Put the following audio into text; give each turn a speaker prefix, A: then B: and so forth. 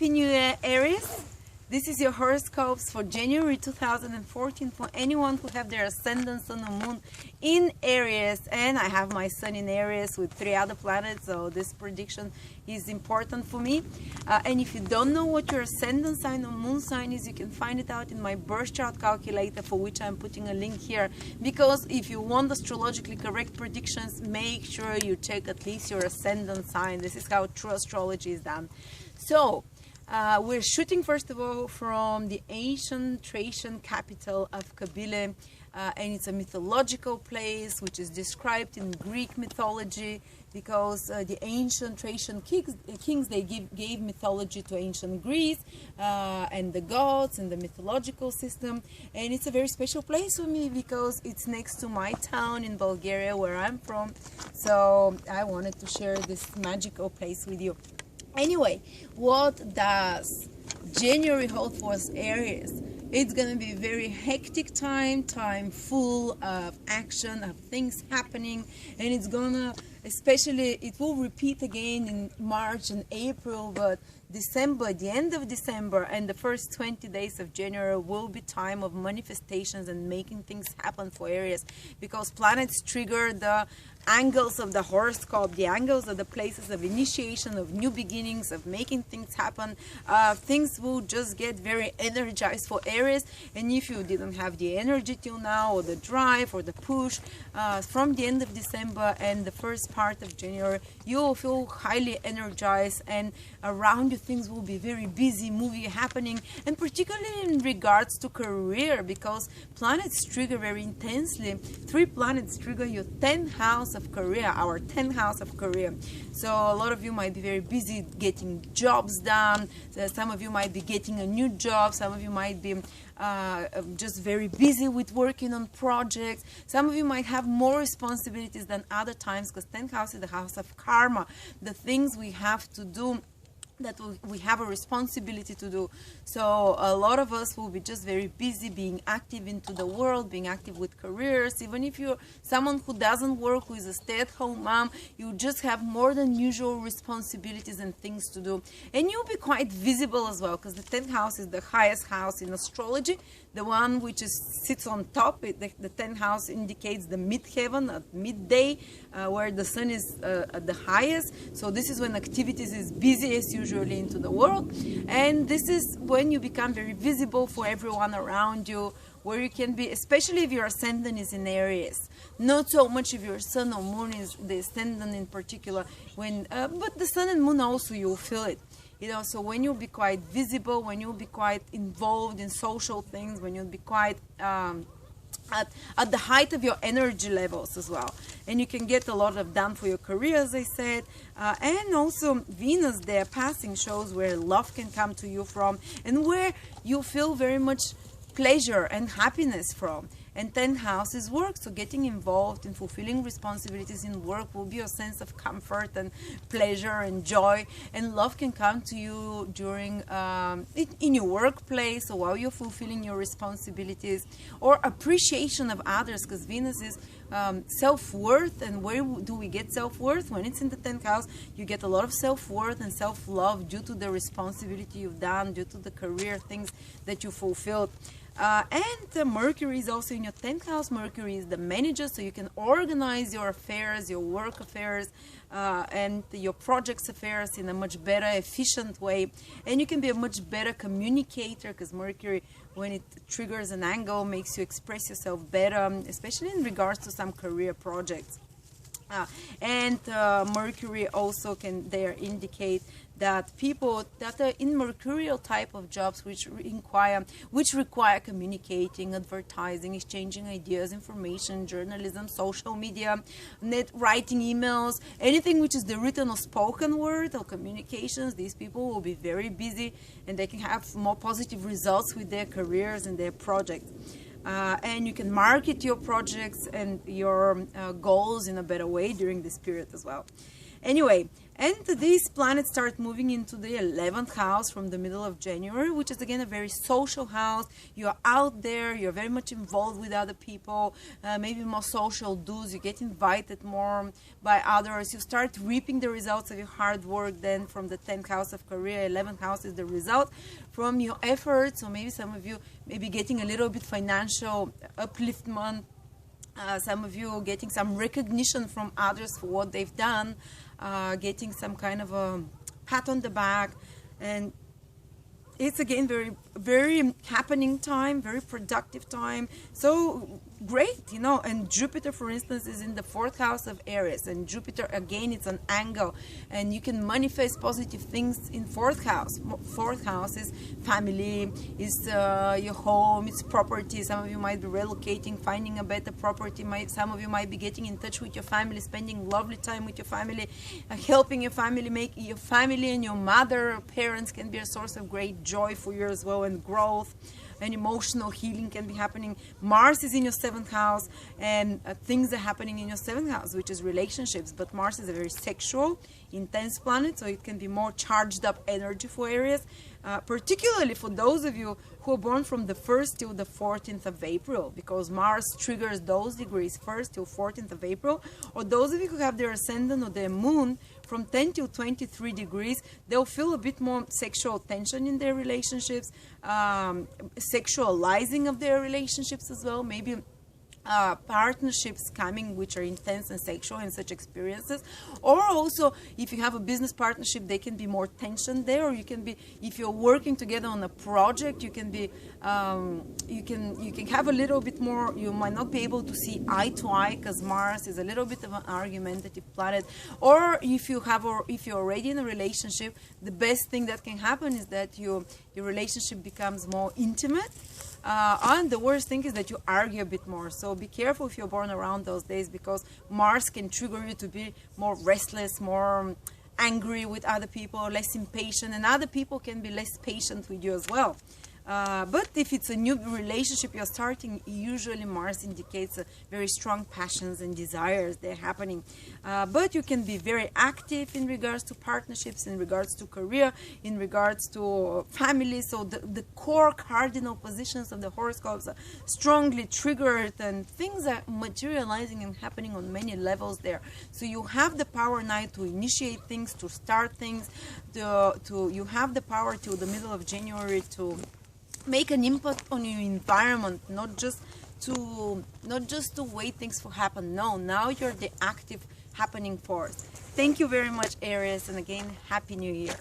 A: continue, Aries. This is your horoscopes for January 2014 for anyone who have their ascendant sun or moon in Aries. And I have my sun in Aries with 3 other planets, so this prediction is important for me. And if you don't know what your ascendant sign or moon sign is, you can find it out in my birth chart calculator, for which I'm putting a link here. Because if you want astrologically correct predictions, make sure you check at least your ascendant sign. This is how true astrology is done. So, we're shooting first of all from the ancient Thracian capital of Kabyle, and it's a mythological place which is described in Greek mythology, because the ancient Thracian kings they gave mythology to ancient Greece and the gods and the mythological system. And it's a very special place for me because it's next to my town in Bulgaria where I'm from, so I wanted to share this magical place with you. Anyway, what does January hold for us, Aries? It's going to be a very hectic time full of action, of things happening, and it's gonna, especially, it will repeat again in March and April, but December, the end of December and the first 20 days of January will be time of manifestations and making things happen for Aries, because planets trigger the angles of the horoscope, the angles of the places of initiation, of new beginnings, of making things happen. Things will just get very energized for Aries, and if you didn't have the energy till now, or the drive or the push, from the end of December and the first part of January, you will feel highly energized, and around you things will be very busy, moving, happening, and particularly in regards to career, because planets trigger very intensely. 3 planets trigger your 10th house of career, our 10th house of career. So a lot of you might be very busy getting jobs done. Some of you might be getting a new job. Some of you might be just very busy with working on projects. Some of you might have more responsibilities than other times, because 10th house is the house of karma, the things we have to do, that we have a responsibility to do. So a lot of us will be just very busy being active into the world, being active with careers. Even if you're someone who doesn't work, who is a stay-at-home mom, you just have more than usual responsibilities and things to do. And you'll be quite visible as well, because the 10th house is the highest house in astrology, the one which sits on top. The 10th house indicates the mid-heaven at midday, where the sun is at the highest. So this is when activities is busiest usually into the world, and this is when you become very visible for everyone around you, where you can be, especially if your ascendant is in Aries. Not so much if your sun or moon is the ascendant in particular, but the sun and moon also, you'll feel it. You know, so when you'll be quite visible, when you'll be quite involved in social things, when you'll be quite at the height of your energy levels as well, and you can get a lot of done for your career, as I said. And also Venus there passing shows where love can come to you from, and where you feel very much pleasure and happiness from. And 10th house is work, so getting involved in fulfilling responsibilities in work will be a sense of comfort and pleasure and joy, and love can come to you during in your workplace, or while you're fulfilling your responsibilities, or appreciation of others, because Venus is self-worth. And where do we get self-worth? When it's in the 10th house, you get a lot of self-worth and self-love due to the responsibility you've done, due to the career things that you fulfilled. And Mercury is also in your 10th house. Mercury is the manager, so you can organize your affairs, your work affairs, and your projects affairs in a much better, efficient way. And you can be a much better communicator, because Mercury, when it triggers an angle, makes you express yourself better, especially in regards to some career projects. And Mercury also can there indicate that people that are in mercurial type of jobs which require communicating, advertising, exchanging ideas, information, journalism, social media, writing emails, anything which is the written or spoken word or communications, these people will be very busy, and they can have more positive results with their careers and their projects. And you can market your projects and your goals in a better way during this period as well. Anyway, and these planets start moving into the 11th house from the middle of January, which is again a very social house. You're out there, you're very much involved with other people, maybe more social dues, you get invited more by others, you start reaping the results of your hard work then from the 10th house of career. 11th house is the result from your efforts, or maybe some of you may be getting a little bit financial upliftment. Some of you getting some recognition from others for what they've done, getting some kind of a pat on the back, and it's again very happening time, very productive time. So great, you know. And Jupiter, for instance, is in the 4th house of Aries, and Jupiter again, it's an angle, and you can manifest positive things in 4th house. 4th house is family, is your home, it's property. Some of you might be relocating, finding a better property. Some of you might be getting in touch with your family, spending lovely time with your family, helping your family. Make your family and your mother or parents can be a source of great joy for you as well, and growth and emotional healing can be happening. Mars is in your 7th house, and things are happening in your 7th house, which is relationships. But Mars is a very sexual, intense planet, so it can be more charged up energy for Aries, particularly for those of you who are born from the 1st till the 14th of April, because Mars triggers those degrees 1st till 14th of April, or those of you who have their ascendant or their moon from 10 till 23 degrees, they'll feel a bit more sexual tension in their relationships, sexualizing of their relationships as well, maybe partnerships coming which are intense and sexual in such experiences. Or also, if you have a business partnership, they can be more tension there, or you can be, if you're working together on a project, you can be you can have a little bit more, you might not be able to see eye to eye, because Mars is a little bit of an argumentative planet. Or if you're already in a relationship, the best thing that can happen is that your relationship becomes more intimate. And the worst thing is that you argue a bit more. So be careful if you're born around those days, because Mars can trigger you to be more restless, more angry with other people, less impatient, and other people can be less patient with you as well. But if it's a new relationship you're starting, usually Mars indicates very strong passions and desires that are happening. But you can be very active in regards to partnerships, in regards to career, in regards to family. So the core cardinal positions of the horoscopes are strongly triggered, and things are materializing and happening on many levels there. So you have the power now to initiate things, to start things, you have the power till the middle of January to make an impact on your environment, not just to wait things to happen. No, now you're the active happening force. Thank you very much, Aries, and again, Happy New Year.